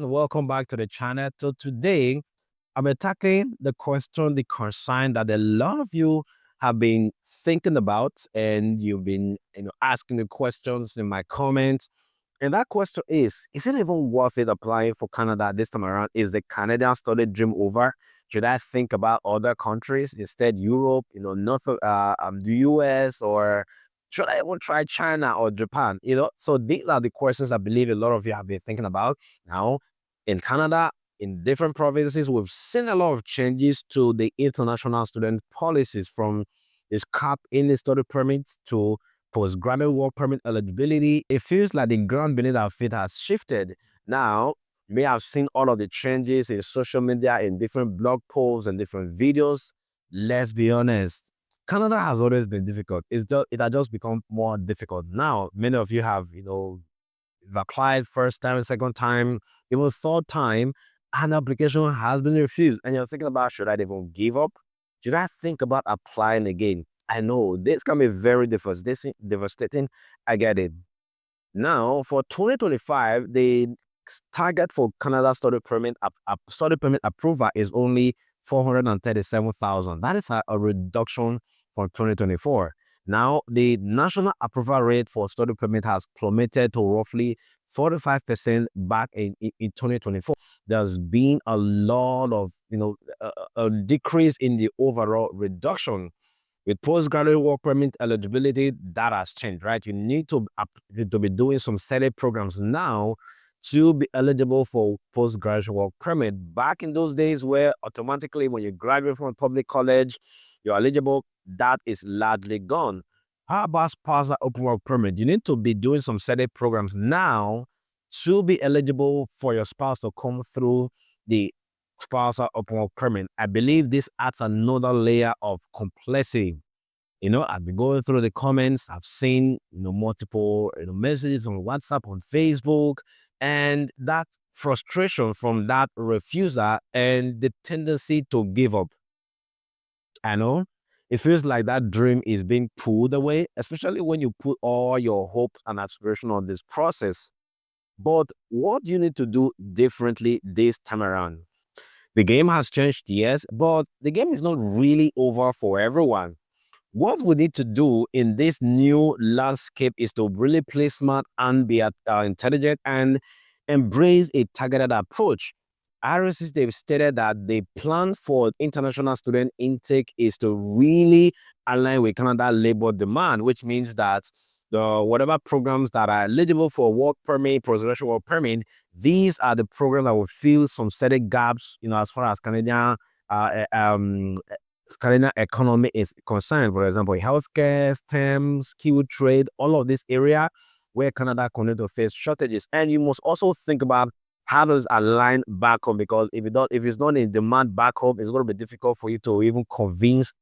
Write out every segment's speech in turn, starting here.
Welcome back to the channel. So today, I'm attacking the question, the concern that a lot of you have been thinking about, and you've been, asking the questions in my comments. And that question is it even worth it applying for Canada this time around? Is the Canadian study dream over? Should I think about other countries instead, Europe, the US, or should I even try China or Japan? So these are the questions I believe a lot of you have been thinking about. Now, in Canada, in different provinces, we've seen a lot of changes to the international student policies, from this cap in the study permits to postgraduate work permit eligibility. It feels like the ground beneath our feet has shifted. Now, you may have seen all of the changes in social media, in different blog posts and different videos. Let's be honest, Canada has always been difficult. It has just become more difficult. Now, many of you have, you've applied first time, second time, even third time, and the application has been refused. And you're thinking about, should I even give up? Should I think about applying again? I know this can be very devastating. I get it. Now, for 2025, the target for Canada study permit approval is only 437,000. That is a reduction from 2024. Now, the national approval rate for study permit has plummeted to roughly 45% back in 2024. There's been a lot of, a decrease in the overall reduction. With postgraduate work permit eligibility, that has changed, right? You need to be doing some study programs now to be eligible for postgraduate work permit. Back in those days, where automatically when you graduate from a public college, you're eligible, that is largely gone. How about spousal open work permit? You need to be doing some study programs now to be eligible for your spouse to come through the spousal open work permit. I believe this adds another layer of complexity. I've been going through the comments. I've seen, multiple, messages on WhatsApp, on Facebook, and that frustration from that refuser and the tendency to give up. I know it feels like that dream is being pulled away, especially when you put all your hopes and aspiration on this process. But what do you need to do differently this time around? The game has changed, yes, but the game is not really over for everyone. What we need to do in this new landscape is to really play smart and be intelligent and embrace a targeted approach. IRCs, they've stated that the plan for international student intake is to really align with Canada labor demand, which means that the whatever programs that are eligible for work permit, postgraduate work permit, these are the programs that will fill some certain gaps, as far as Canadian economy is concerned. For example, healthcare, STEM, skilled trade, all of this area where Canada continue to face shortages. And you must also think about how does align back home, because if it's not in demand back home, it's going to be difficult for you to even convince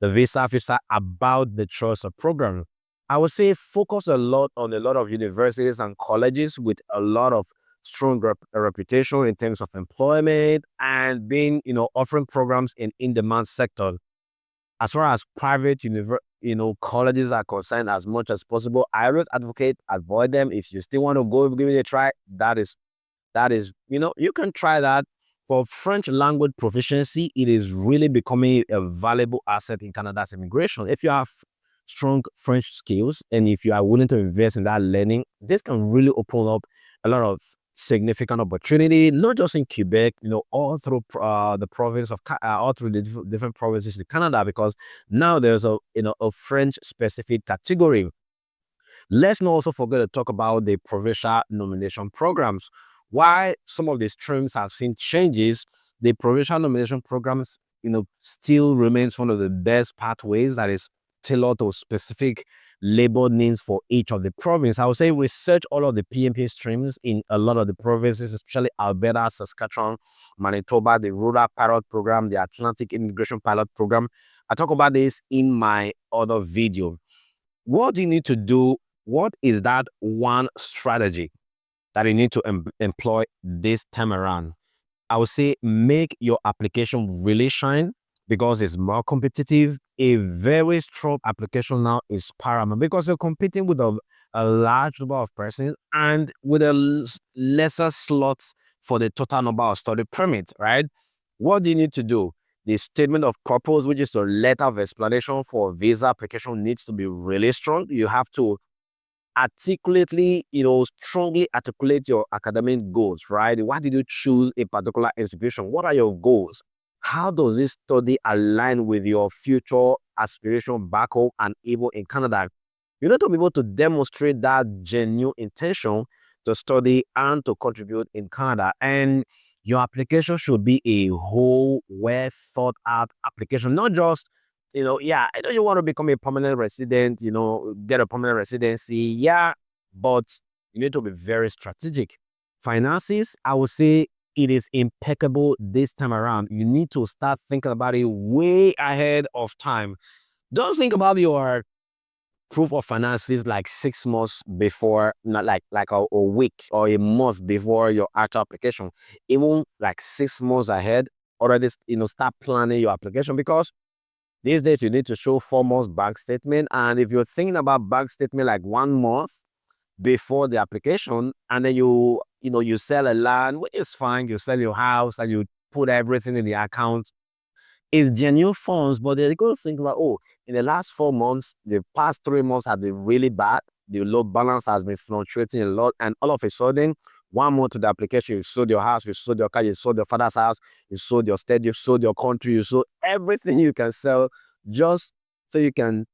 the visa officer about the choice of program. I would say focus a lot on a lot of universities and colleges with a lot of strong reputation in terms of employment and being, offering programs in in-demand sector. As far as private colleges are concerned, as much as possible, I always advocate avoid them. If you still want to go give it a try, that is, you can try that. For French language proficiency, it is really becoming a valuable asset in Canada's immigration. If you have strong French skills and if you are willing to invest in that learning, this can really open up a lot of significant opportunity, not just in Quebec, all through the province of all through the different provinces in Canada, because now there's a French specific category. Let's not also forget to talk about the provincial nomination programs. Why some of the streams have seen changes, the provincial nomination programs, still remains one of the best pathways that is tailored to specific labor needs for each of the province. I would say research all of the PMP streams in a lot of the provinces, especially Alberta, Saskatchewan, Manitoba, the Rural Pilot Program, the Atlantic Immigration Pilot Program. I talk about this in my other video. What do you need to do? What is that one strategy that you need to employ this time around? I would say make your application really shine, because it's more competitive. A very strong application now is paramount, because you're competing with a large number of persons and with a lesser slots for the total number of study permits, right? What do you need to do? The statement of purpose, which is the letter of explanation for visa application, needs to be really strong. You have to articulately, strongly articulate your academic goals, right? Why did you choose a particular institution? What are your goals? How does this study align with your future aspiration back home and even in Canada? You need to be able to demonstrate that genuine intention to study and to contribute in Canada. And your application should be a whole, well thought out application, not just yeah, I know you want to become a permanent resident, get a permanent residency. Yeah, but you need to be very strategic. Finances, I would say it is impeccable this time around. You need to start thinking about it way ahead of time. Don't think about your proof of finances like 6 months before, not like a week or a month before your actual application. Even like 6 months ahead, already start planning your application because these days, you need to show 4 months bank statement. And if you're thinking about bank statement like 1 month before the application, and then you sell a land, which is fine, you sell your house and you put everything in the account, it's genuine funds, but they're going to think about, oh, in the last 4 months, the past 3 months have been really bad. The low balance has been fluctuating a lot. And all of a sudden, 1 month to the application, you sold your house, you sold your car, you sold your father's house, you sold your state, you sold your country, you sold everything you can sell just so you can,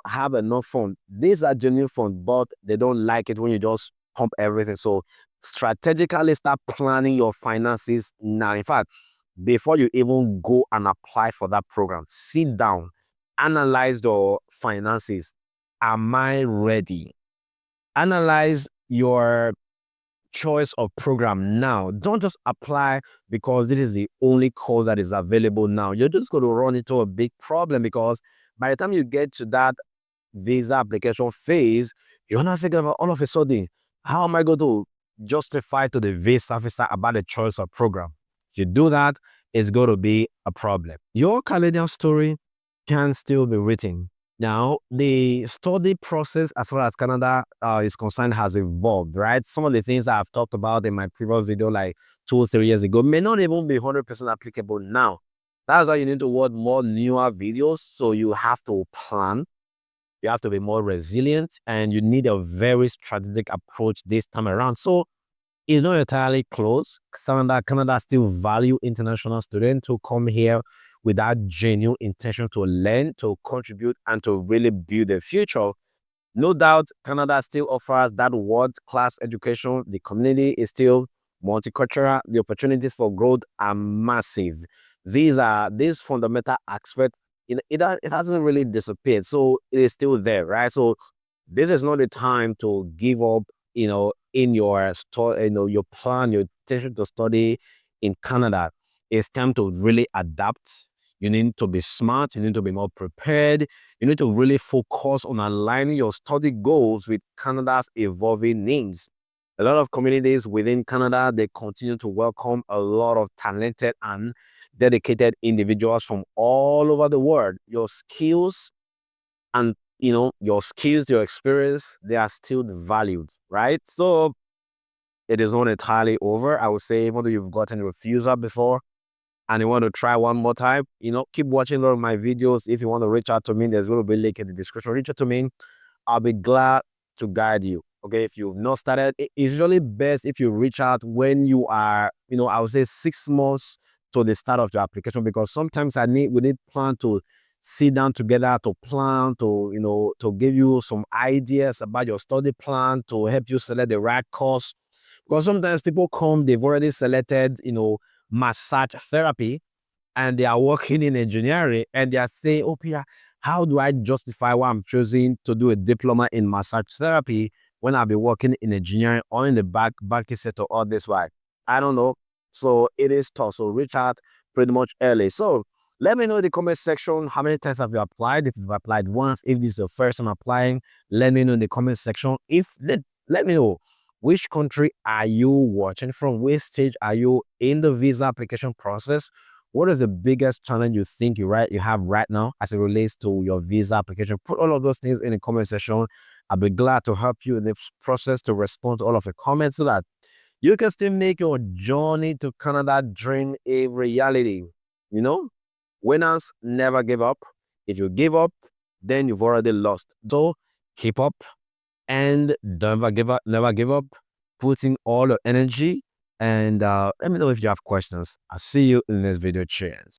have enough fund. These are genuine funds, but they don't like it when you just pump everything. So strategically start planning your finances now. In fact, before you even go and apply for that program, sit down, analyze your finances. Am I ready? Analyze your choice of program now. Don't just apply because this is the only course that is available now. You're just going to run into a big problem because by the time you get to that visa application phase, you're not thinking about all of a sudden, how am I going to justify to the visa officer about the choice of program? If you do that, it's going to be a problem. Your Canadian story can still be written. Now, the study process as far as Canada is concerned has evolved, right? Some of the things I've talked about in my previous video, like 2 or 3 years ago, may not even be 100% applicable now. That's why you need to watch more newer videos. So you have to plan, you have to be more resilient, and you need a very strategic approach this time around. So it's not entirely closed. Canada still value international students who come here with that genuine intention to learn, to contribute, and to really build a future. No doubt, Canada still offers that world-class education. The community is still multicultural. The opportunities for growth are massive. These fundamental aspects. It hasn't really disappeared, so it is still there, right? So this is not the time to give up. In your your plan, your intention to study in Canada. It's time to really adapt. You need to be smart. You need to be more prepared. You need to really focus on aligning your study goals with Canada's evolving needs. A lot of communities within Canada, they continue to welcome a lot of talented and dedicated individuals from all over the world. Your skills and your skills, your experience, they are still valued, right? So it is not entirely over. I would say, even though you've gotten a refusal before and you want to try one more time, keep watching a lot of my videos. If you want to reach out to me, there's going to be a link in the description. Reach out to me. I'll be glad to guide you. Okay, if you've not started, it's usually best if you reach out when you are, I would say 6 months to the start of your application, because sometimes we need plan to sit down together to plan, to give you some ideas about your study plan, to help you select the right course. Because sometimes people come, they've already selected, massage therapy, and they are working in engineering, and they are saying, oh, Peter, how do I justify why I'm choosing to do a diploma in massage therapy when I'll be working in engineering or in the banking sector all this while? I don't know. So it is tough. So reach out pretty much early. So let me know in the comment section, how many times have you applied? If you've applied once, if this is your first time applying, let me know in the comment section. Let me know, which country are you watching from? Which stage are you in the visa application process? What is the biggest challenge you think you have right now as it relates to your visa application? Put all of those things in the comment section. I'll be glad to help you in this process to respond to all of the comments so that You can still make your journey to Canada dream a reality. You know, winners never give up. If you give up, then you've already lost. So keep up and never give up. Never give up. Put in all your energy. And let me know if you have questions. I'll see you in the next video. Cheers.